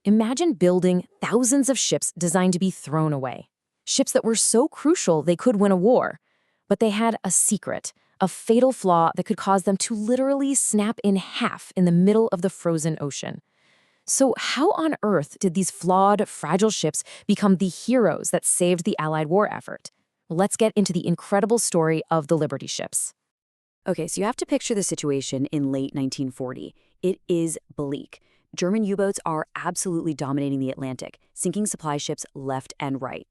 Imagine building thousands of ships designed to be thrown away. Ships that were so crucial they could win a war. But they had a secret, a fatal flaw that could cause them to literally snap in half in the middle of the frozen ocean. So how on earth did these flawed, fragile ships become the heroes that saved the Allied war effort? Let's get into the incredible story of the Liberty ships. Okay, so you have to picture the situation in late 1940. It is bleak. German U-boats are absolutely dominating the Atlantic, sinking supply ships left and right.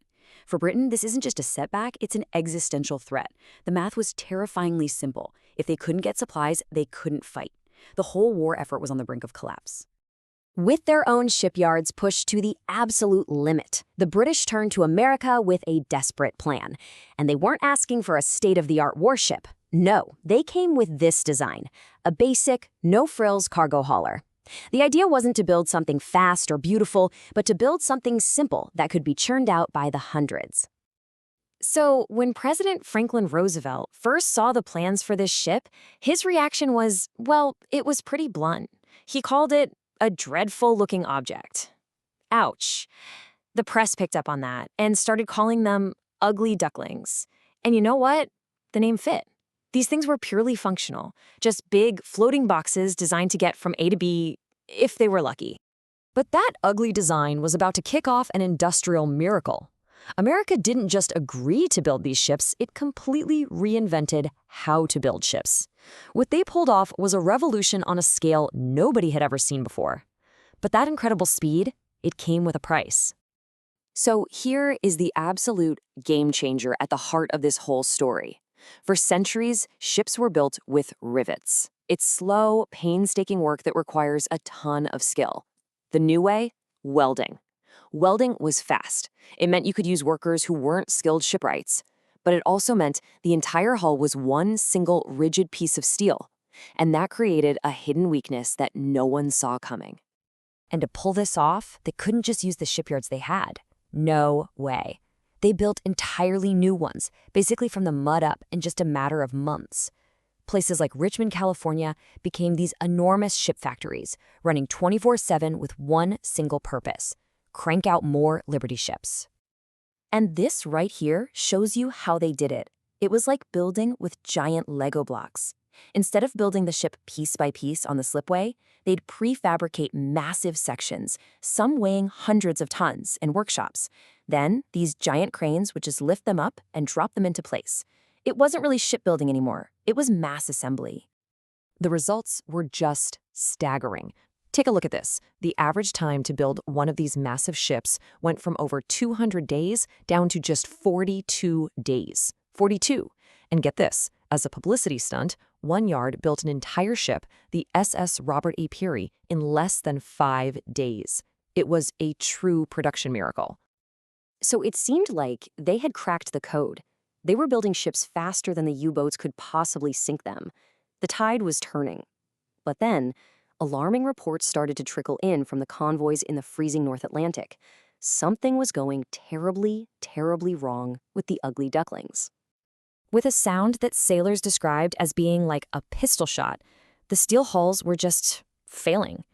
For Britain, this isn't just a setback, it's an existential threat. The math was terrifyingly simple. If they couldn't get supplies, they couldn't fight. The whole war effort was on the brink of collapse. With their own shipyards pushed to the absolute limit, the British turned to America with a desperate plan. And they weren't asking for a state-of-the-art warship. No, they came with this design, a basic, no-frills cargo hauler. The idea wasn't to build something fast or beautiful, but to build something simple that could be churned out by the hundreds. So when President Franklin Roosevelt first saw the plans for this ship, his reaction was, well, it was pretty blunt. He called it a dreadful-looking object. Ouch. The press picked up on that and started calling them ugly ducklings. And you know what? The name fit. These things were purely functional, just big, floating boxes designed to get from A to B, if they were lucky. But that ugly design was about to kick off an industrial miracle. America didn't just agree to build these ships, it completely reinvented how to build ships. What they pulled off was a revolution on a scale nobody had ever seen before. But that incredible speed, it came with a price. So here is the absolute game changer at the heart of this whole story. For centuries, ships were built with rivets. It's slow, painstaking work that requires a ton of skill. The new way? Welding. Welding was fast. It meant you could use workers who weren't skilled shipwrights. But it also meant the entire hull was one single rigid piece of steel. And that created a hidden weakness that no one saw coming. And to pull this off, they couldn't just use the shipyards they had. No way. They built entirely new ones, basically from the mud up in just a matter of months. Places like Richmond, California became these enormous ship factories, running 24/7 with one single purpose: crank out more Liberty ships. And this right here shows you how they did it. It was like building with giant Lego blocks. Instead of building the ship piece by piece on the slipway, they'd prefabricate massive sections, some weighing hundreds of tons, in workshops. Then, these giant cranes would just lift them up and drop them into place. It wasn't really shipbuilding anymore. It was mass assembly. The results were just staggering. Take a look at this. The average time to build one of these massive ships went from over 200 days down to just 42 days. 42. And get this, as a publicity stunt, one yard built an entire ship, the SS Robert E. Peary, in less than 5 days. It was a true production miracle. So it seemed like they had cracked the code. They were building ships faster than the U-boats could possibly sink them. The tide was turning. But then, alarming reports started to trickle in from the convoys in the freezing North Atlantic. Something was going terribly, terribly wrong with the ugly ducklings. With a sound that sailors described as being like a pistol shot, the steel hulls were just failing.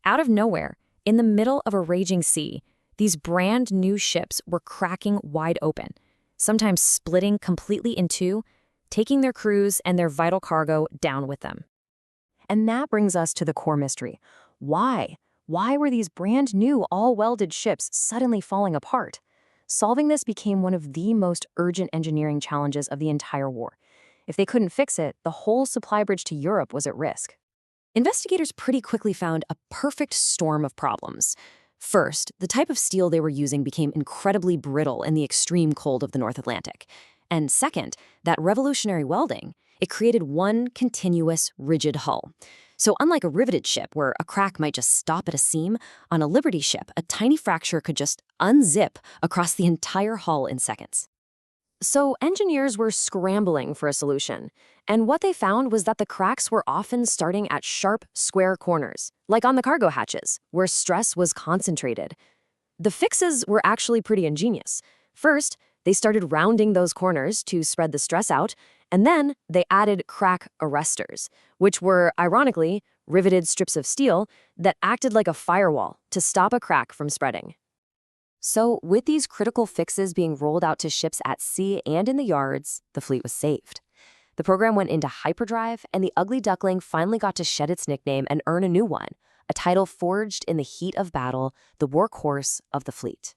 Out of nowhere, in the middle of a raging sea, these brand new ships were cracking wide open, sometimes splitting completely in two, taking their crews and their vital cargo down with them. And that brings us to the core mystery. Why? Why were these brand new, all-welded ships suddenly falling apart? Solving this became one of the most urgent engineering challenges of the entire war. If they couldn't fix it, the whole supply bridge to Europe was at risk. Investigators pretty quickly found a perfect storm of problems. First, the type of steel they were using became incredibly brittle in the extreme cold of the North Atlantic. And second, that revolutionary welding, it created one continuous, rigid hull. So unlike a riveted ship where a crack might just stop at a seam, on a Liberty ship, a tiny fracture could just unzip across the entire hull in seconds. So engineers were scrambling for a solution, and what they found was that the cracks were often starting at sharp, square corners, like on the cargo hatches, where stress was concentrated. The fixes were actually pretty ingenious. First, they started rounding those corners to spread the stress out, and then they added crack arresters, which were, ironically, riveted strips of steel that acted like a firewall to stop a crack from spreading. So, with these critical fixes being rolled out to ships at sea and in the yards, the fleet was saved. The program went into hyperdrive, and the Ugly Duckling finally got to shed its nickname and earn a new one, a title forged in the heat of battle, the workhorse of the fleet.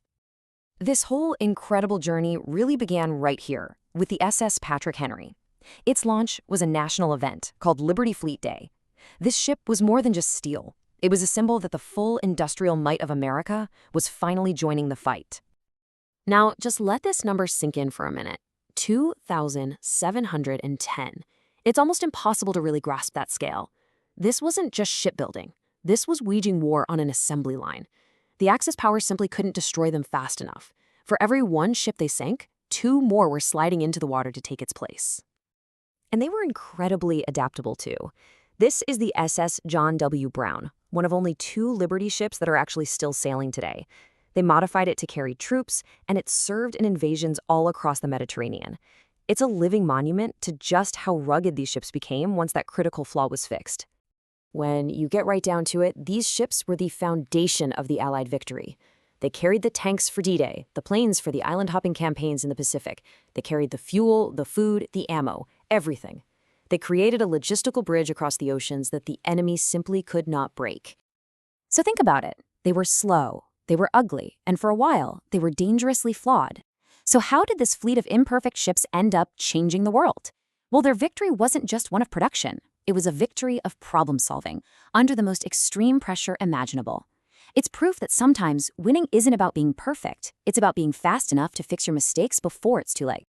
This whole incredible journey really began right here, with the SS Patrick Henry. Its launch was a national event called Liberty Fleet Day. This ship was more than just steel. It was a symbol that the full industrial might of America was finally joining the fight. Now, just let this number sink in for a minute. 2,710. It's almost impossible to really grasp that scale. This wasn't just shipbuilding. This was waging war on an assembly line. The Axis powers simply couldn't destroy them fast enough. For every one ship they sank, 2 more were sliding into the water to take its place. And they were incredibly adaptable, too. This is the SS John W. Brown, one of only 2 Liberty ships that are actually still sailing today. They modified it to carry troops, and it served in invasions all across the Mediterranean. It's a living monument to just how rugged these ships became once that critical flaw was fixed. When you get right down to it, these ships were the foundation of the Allied victory. They carried the tanks for D-Day, the planes for the island-hopping campaigns in the Pacific. They carried the fuel, the food, the ammo, everything. They created a logistical bridge across the oceans that the enemy simply could not break. So think about it. They were slow, they were ugly, and for a while, they were dangerously flawed. So how did this fleet of imperfect ships end up changing the world? Well, their victory wasn't just one of production. It was a victory of problem solving, under the most extreme pressure imaginable. It's proof that sometimes winning isn't about being perfect. It's about being fast enough to fix your mistakes before it's too late.